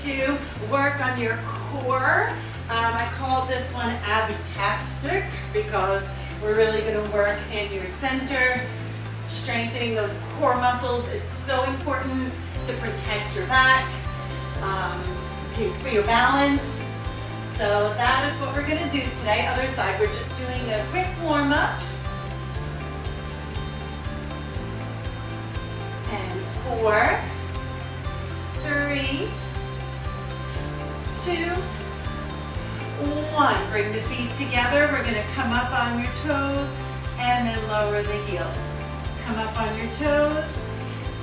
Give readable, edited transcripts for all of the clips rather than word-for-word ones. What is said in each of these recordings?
to work on your core. I call this one Abtastic because we're really going to work in your center, strengthening those core muscles. It's so important to protect your back, for your balance. So that is what we're going to do today. Other side, we're just doing a quick warm up. And 4, 3, 2, 1. Bring the feet together. We're going to come up on your toes and then lower the heels. Come up on your toes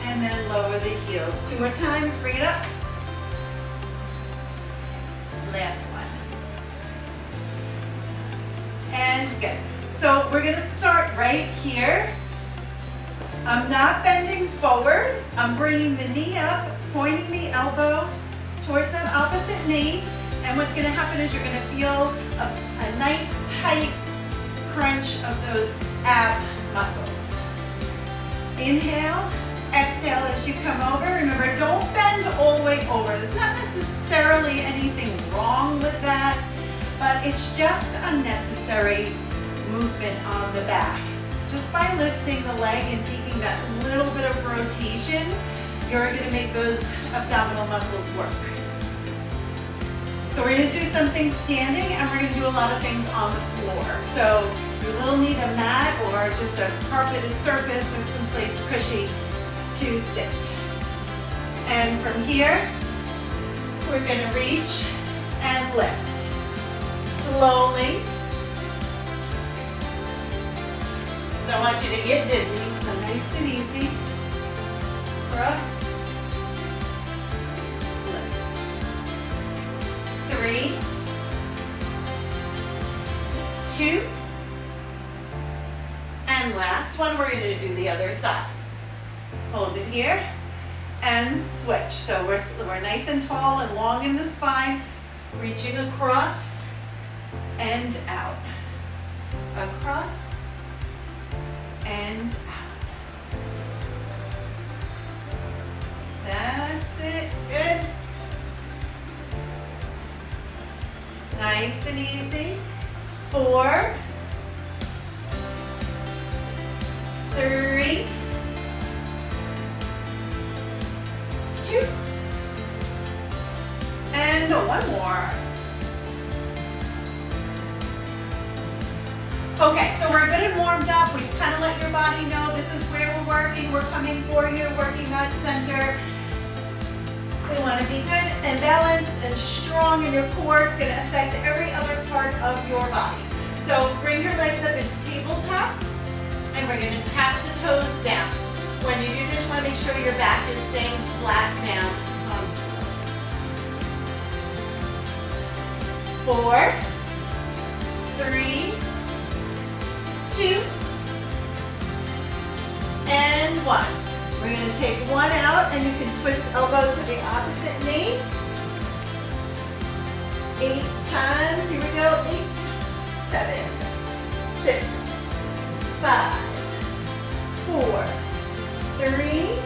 and then lower the heels. 2 more times. Bring it up. Last one. And good. So we're going to start right here. I'm not bending forward. I'm bringing the knee up, pointing the elbow towards that opposite knee. And what's going to happen is you're going to feel a nice tight crunch of those ab muscles. Inhale, exhale as you come over. Remember, don't bend all the way over. There's not necessarily anything wrong with that, but it's just unnecessary movement on the back. Just by lifting the leg and taking that little bit of rotation, you're going to make those abdominal muscles work. So we're going to do something standing and we're going to do a lot of things on the floor. So you will need a mat or just a carpeted surface or someplace cushy to sit. And from here, we're going to reach and lift. Slowly. Don't want you to get dizzy, so nice and easy. Cross. Lift. 3, 2, and last one, we're going to do the other side. Hold it here and switch. So we're nice and tall and long in the spine, reaching across and out. Across and out. That's it. Good. Nice and easy. 4, 3, 2, and one more. Okay, so we're good and warmed up. We've kind of let your body know this is where we're working. We're coming for you, working that center. We want to be good and balanced and strong in your core. It's going to affect every other part of your body. So bring your legs up into tabletop, and we're going to tap the toes down. When you do this, you want to make sure your back is staying flat down on the floor. 4, 3, 2, and 1. We're going to take one out, and you can twist elbow to the opposite knee. 8 times. Here we go. 8, 7, 6, 5, 4, 3,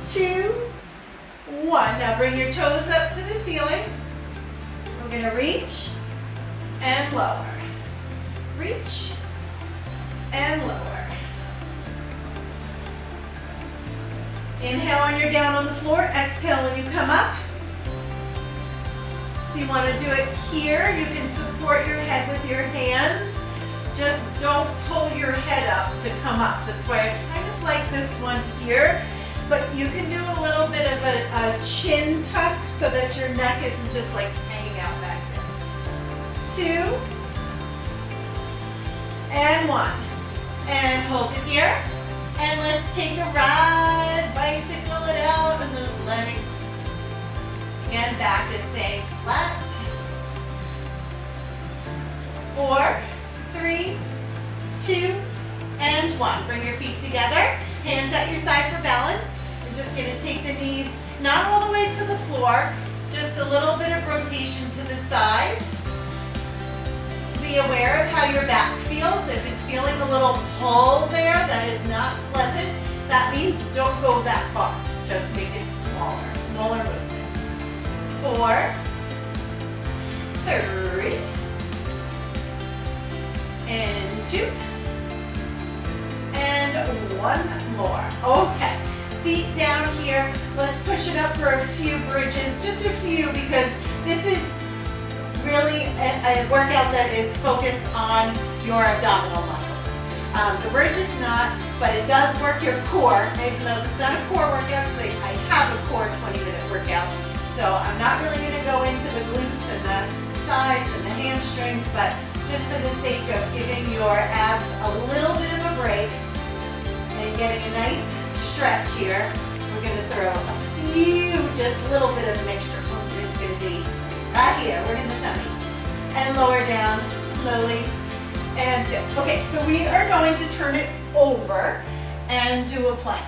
2, 1. Now bring your toes up to the ceiling. We're going to reach and lower. Reach and lower. Inhale when you're down on the floor. Exhale when you come up. If you want to do it here, you can support your head with your hands. Just don't pull your head up to come up. That's why I kind of like this one here. But you can do a little bit of a chin tuck so that your neck isn't just like hanging out back there. 2, and 1. And hold it here. And let's take a ride, bicycle it out on those legs. Again, back is staying flat. 4, 3, 2, and 1. Bring your feet together, hands at your side for balance. We're just going to take the knees not all the way to the floor, just a little bit of rotation to the side. Be aware of how your back feels. If it's feeling a little pull there, that is not pleasant. That means don't go that far. Just make it smaller, smaller movement. 4, 3, and 2, and 1 more. Okay, feet down here. Let's push it up for a few bridges, just a few, because this is really a workout that is focused on your abdominal muscles. The bridge is not, but it does work your core, even though it's not a core workout, because I have a core 20-minute workout. So I'm not really going to go into the glutes and the thighs and the hamstrings, but just for the sake of giving your abs a little bit of a break and getting a nice stretch here, we're going to throw a few, just a little bit of a mixture. Most of it's going to be right here, we're in the tummy. And lower down slowly and good. Okay, so we are going to turn it over and do a plank.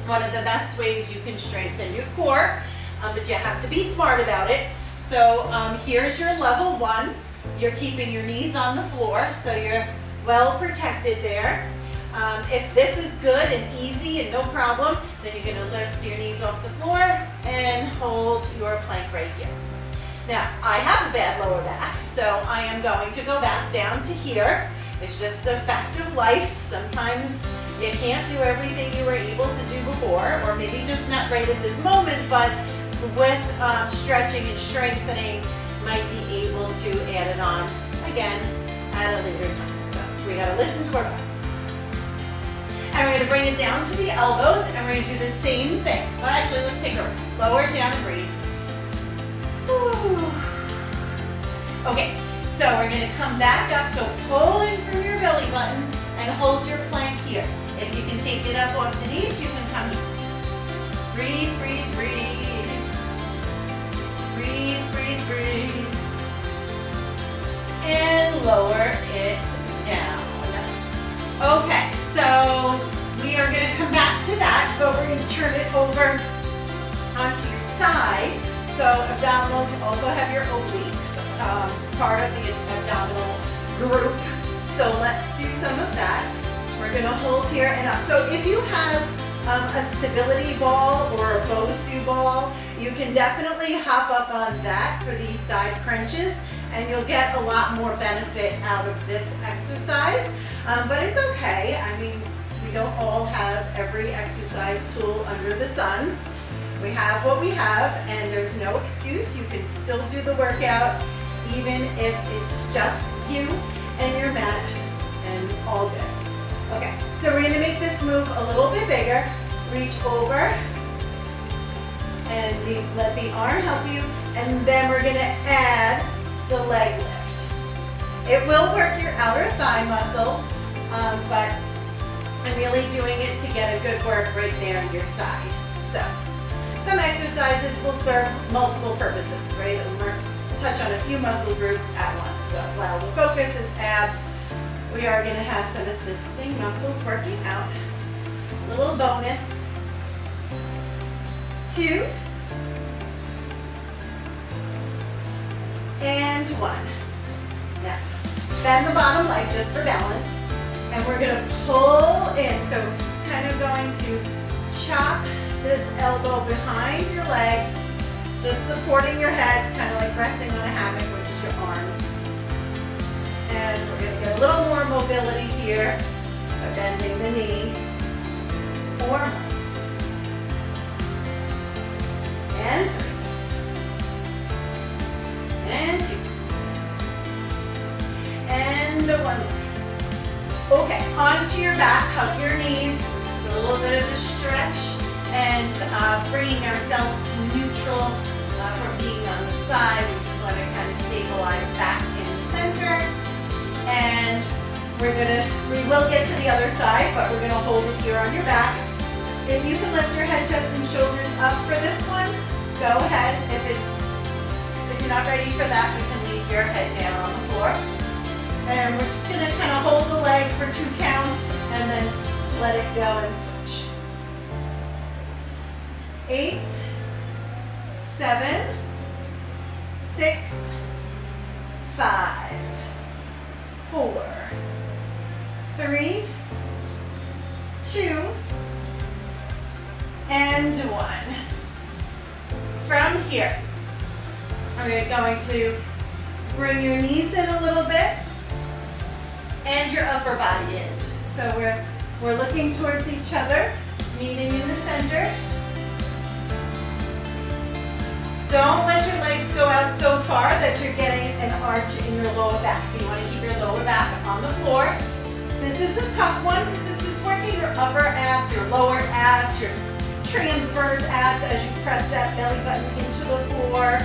One of the best ways you can strengthen your core, but you have to be smart about it. So here's your level 1. You're keeping your knees on the floor, so you're well protected there. If this is good and easy and no problem, then you're going to lift your knees off the floor and hold your plank right here. Now, I have a bad lower back, so I am going to go back down to here. It's just a fact of life. Sometimes you can't do everything you were able to do before, or maybe just not right at this moment, but with stretching and strengthening, might be able to add it on again at a later time. So we gotta listen to our bodies. And we're gonna bring it down to the elbows, and we're gonna do the same thing. Well, actually, let's take a rest. Lower it down and breathe. Whew. Okay, so we're gonna come back up. So pull in from your belly button and hold your plank here. If you can take it up off the knees, you can come here. Breathe, breathe, breathe. Breathe, breathe, breathe. And lower it down. Okay, so we are going to come back to that, but we're going to turn it over onto your side. So abdominals also have your obliques, part of the abdominal group. So let's do some of that. We're going to hold here and up. So if you have a stability ball or a Bosu ball, you can definitely hop up on that for these side crunches, and you'll get a lot more benefit out of this exercise. But it's okay. I mean, we don't all have every exercise tool under the sun. We have what we have, and there's no excuse. You can still do the workout even if it's just you and your mat, and all good. Okay, so we're gonna make this move a little bit bigger. Reach over and let the arm help you, and then we're gonna add the leg lift. It will work your outer thigh muscle, but I'm really doing it to get a good work right there on your side. So some exercises will serve multiple purposes, right? And we're touch on a few muscle groups at once. So while the focus is abs, we are going to have some assisting muscles working out. A little bonus. 2 and 1. Now, bend the bottom leg just for balance, and we're going to pull in. So kind of going to chop this elbow behind your leg, just supporting your head. It's kind of like resting on a hammock, which is your arm. And we're going to get a little more mobility here by bending the knee. 4 more. And 3. And 2. And 1 more. Okay, onto your back, hug your knees. It's a little bit of a stretch, and bringing ourselves to neutral from being on the side. We just want to kind of stabilize back in the center. And we will get to the other side, but we're going to hold it here on your back. If you can lift your head, chest, and shoulders up for this one, go ahead. If you're not ready for that, you can leave your head down on the floor. And we're just going to kind of hold the leg for 2 counts and then let it go and switch. 8, 7, 6, 5, 4, 3, 2, and 1. From here, We're going to bring your knees in a little bit and your upper body in. So we're looking towards each other, meeting in the center. Don't let your legs go out so far that you're getting an arch in your lower back. You want to keep your lower back on the floor. This is a tough one because this is working your upper abs, your lower abs, your transverse abs as you press that belly button into the floor.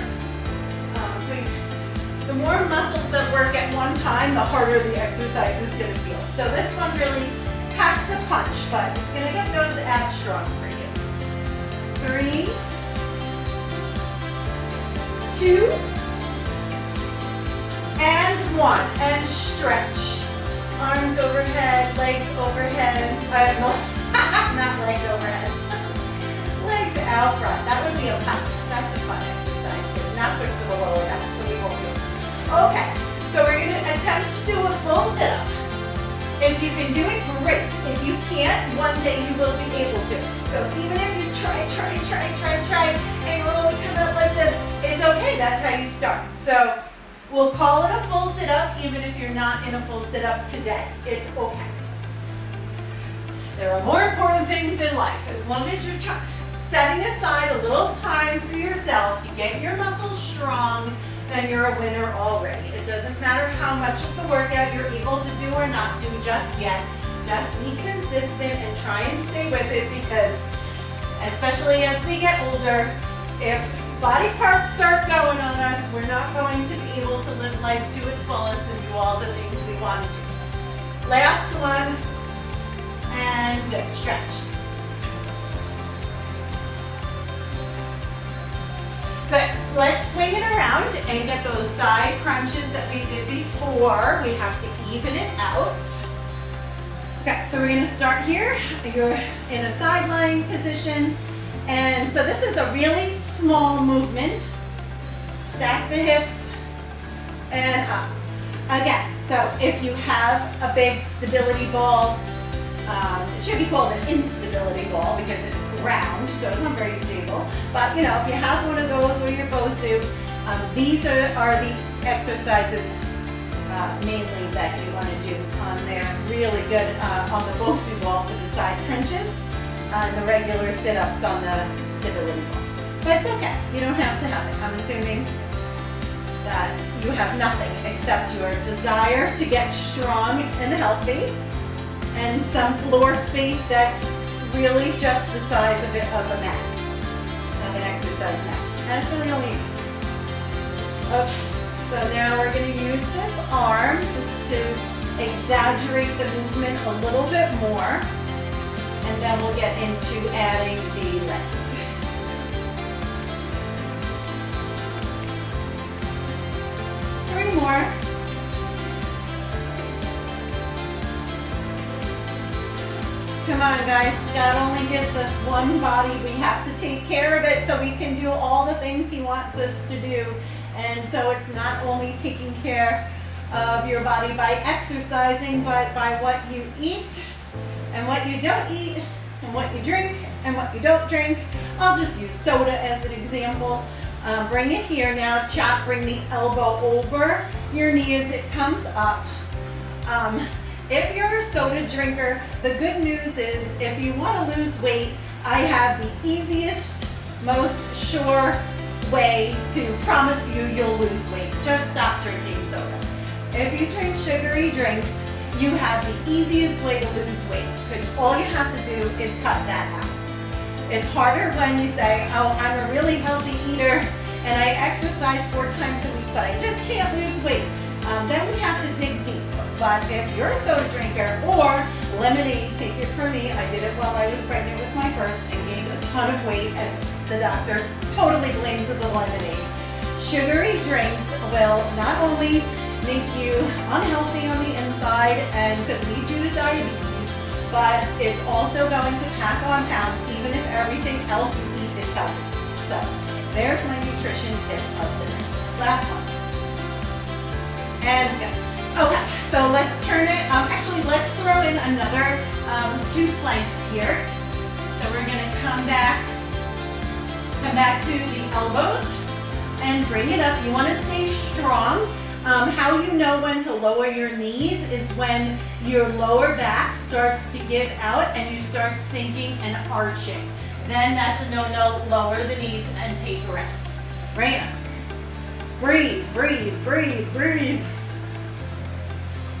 The more muscles that work at one time, the harder the exercise is going to feel. So this one really packs a punch, but it's going to get those abs strong for you. 3, 2, and 1. And stretch. Arms overhead, legs overhead. Not legs overhead. Legs out front. That would be a fun. That's a fun exercise too. Not good for the lower back, so we won't do it. Okay, so we're going to attempt to do a full sit-up. If you can do it, great. If you can't, one day you will be able to. So even if you try, and you're only coming up like this, it's okay. That's how you start. So we'll call it a full sit-up, even if you're not in a full sit-up today. It's okay. There are more important things in life. As long as you're setting aside a little time for yourself to get your muscles strong, then you're a winner already. It doesn't matter how much of the workout you're able to do or not do just yet. Just be consistent and try and stay with it, because especially as we get older, if body parts start going on us, we're not going to be able to live life to its fullest and do all the things we want to do. Last one, and good, stretch. Good. Let's swing it around and get those side crunches that we did before. We have to even it out. Okay, so we're going to start here. You're in a side lying position. And so this is a really small movement. Stack the hips and up. Again, so if you have a big stability ball, it should be called an instability ball because it's round, so it's not very stable. But you know, if you have one of those or your Bosu, these are the exercises mainly that you want to do on there. Really good on the Bosu ball for the side crunches, and the regular sit-ups on the stability ball. But it's okay, you don't have to have it. I'm assuming that you have nothing except your desire to get strong and healthy, and some floor space that's really just the size of a mat, of an exercise mat. That's really all you need. Okay, so now we're going to use this arm just to exaggerate the movement a little bit more, and then we'll get into adding the leg. Three more. Come on guys, God only gives us one body. We have to take care of it so we can do all the things He wants us to do. And so it's not only taking care of your body by exercising, but by what you eat and what you don't eat, and what you drink and what you don't drink. I'll just use soda as an example. Bring it here now. Chop, bring the elbow over your knee as it comes up. If you're a soda drinker, the good news is if you want to lose weight, I have the easiest, most sure way to promise you'll lose weight. Just stop drinking soda. If you drink sugary drinks, you have the easiest way to lose weight, because all you have to do is cut that out. It's harder when you say, oh, I'm a really healthy eater and I exercise 4 times a week, but I just can't lose weight. Then we have to dig deep. But if you're a soda drinker, or lemonade, take it from me, I did it while I was pregnant with my first and gained a ton of weight, and the doctor totally blamed the lemonade. Sugary drinks will not only make you unhealthy on the inside and could lead you to diabetes, but it's also going to pack on pounds even if everything else you eat is healthy. So there's my nutrition tip of the day. Last one. And go. Okay, so let's turn it, actually let's throw in another 2 planks here. So we're gonna come back to the elbows. and bring it up. You want to stay strong. How you know when to lower your knees is when your lower back starts to give out and you start sinking and arching. Then that's a no-no. Lower the knees and take a rest. Right up. Breathe, breathe, breathe, breathe.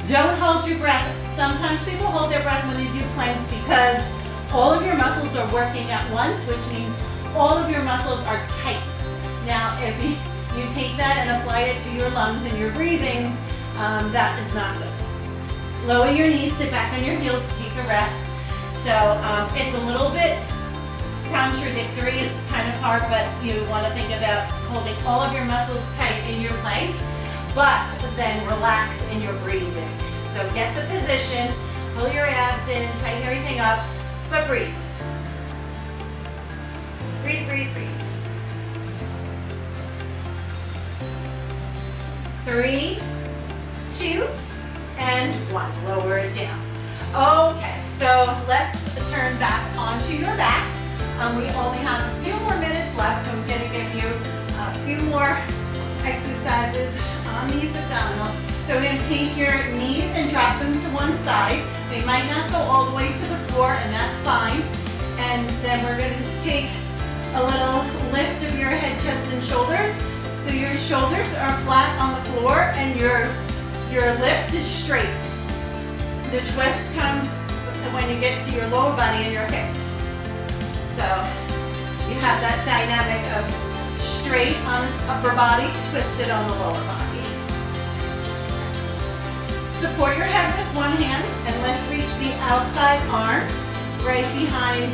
Don't hold your breath. Sometimes people hold their breath when they do planks because all of your muscles are working at once, which means all of your muscles are tight. Now, if you take that and apply it to your lungs and your breathing, that is not good. Lower your knees, sit back on your heels, take a rest. So it's a little bit contradictory, it's kind of hard, but you want to think about holding all of your muscles tight in your plank, but then relax in your breathing. So get the position, pull your abs in, tighten everything up, but breathe. Breathe, breathe, breathe. 3, 2, and 1. Lower it down. Okay, so let's turn back onto your back. We only have a few more minutes left, so I'm going to give you a few more exercises on these abdominals. So we're going to take your knees and drop them to one side. They might not go all the way to the floor, and that's fine. And then we're going to take a little lift of your head, chest, and shoulders. So your shoulders are flat on the floor and your lift is straight. The twist comes when you get to your lower body and your hips. So you have that dynamic of straight on the upper body, twisted on the lower body. Support your head with one hand and let's reach the outside arm right behind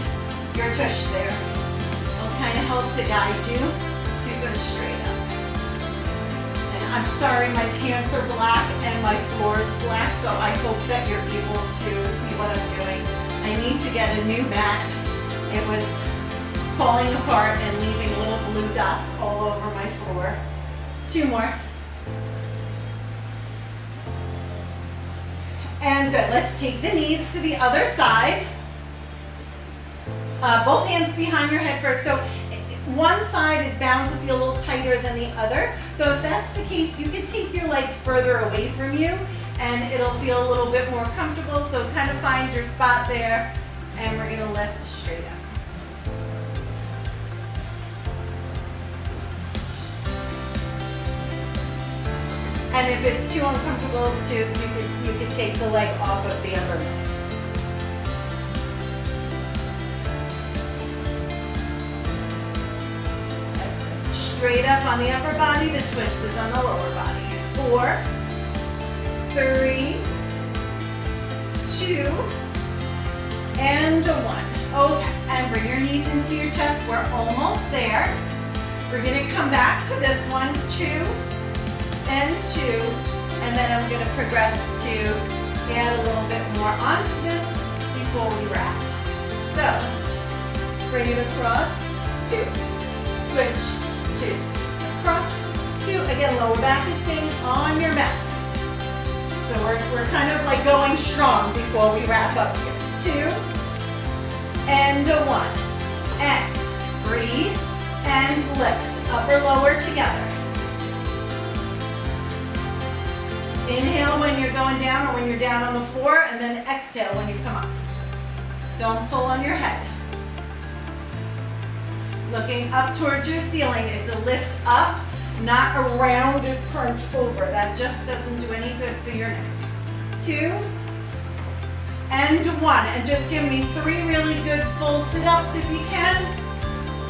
your tush there. It'll kind of help to guide you to go straight up. I'm sorry, my pants are black and my floor is black, so I hope that you're able to see what I'm doing. I need to get a new mat. It was falling apart and leaving little blue dots all over my floor. 2 more. And good, let's take the knees to the other side. Both hands behind your head first. So one side is bound to feel a little tighter than the other. So if that's the case, you can take your legs further away from you and it'll feel a little bit more comfortable. So kind of find your spot there and we're gonna lift straight up. And if it's too uncomfortable you could take the leg off of the upper leg. Straight up on the upper body, the twist is on the lower body. 4, 3, 2, and 1. Okay, and bring your knees into your chest. We're almost there. We're gonna come back to this one, 2 and 2, and then I'm gonna progress to add a little bit more onto this before we wrap. So, bring it across, 2, switch, 2, cross, 2. Again, lower back is staying on your mat. So we're kind of like going strong before we wrap up here. 2 and 1. And breathe and lift. Upper, lower together. Inhale when you're going down or when you're down on the floor, and then exhale when you come up. Don't pull on your head. Looking up towards your ceiling. It's a lift up, not a rounded crunch over. That just doesn't do any good for your neck. 2 and 1. And just give me 3 really good full sit-ups if you can.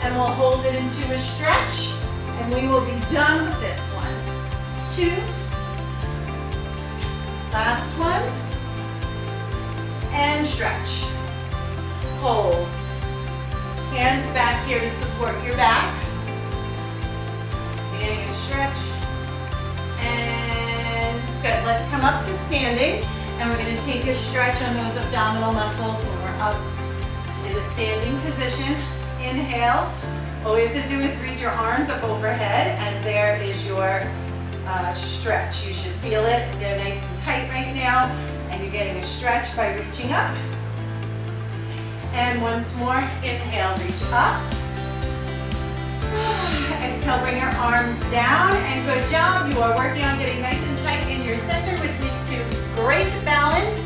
And we'll hold it into a stretch. And we will be done with this one. 2. Last one. And stretch. Hold. Hands back here to support your back. So getting a stretch. And good. Let's come up to standing. And we're going to take a stretch on those abdominal muscles when we're up in the standing position. Inhale. All we have to do is reach your arms up overhead. And there is your stretch. You should feel it. They're nice and tight right now. And you're getting a stretch by reaching up. And once more, inhale, reach up, Exhale, bring your arms down, and good job. You are working on getting nice and tight in your center, which leads to great balance.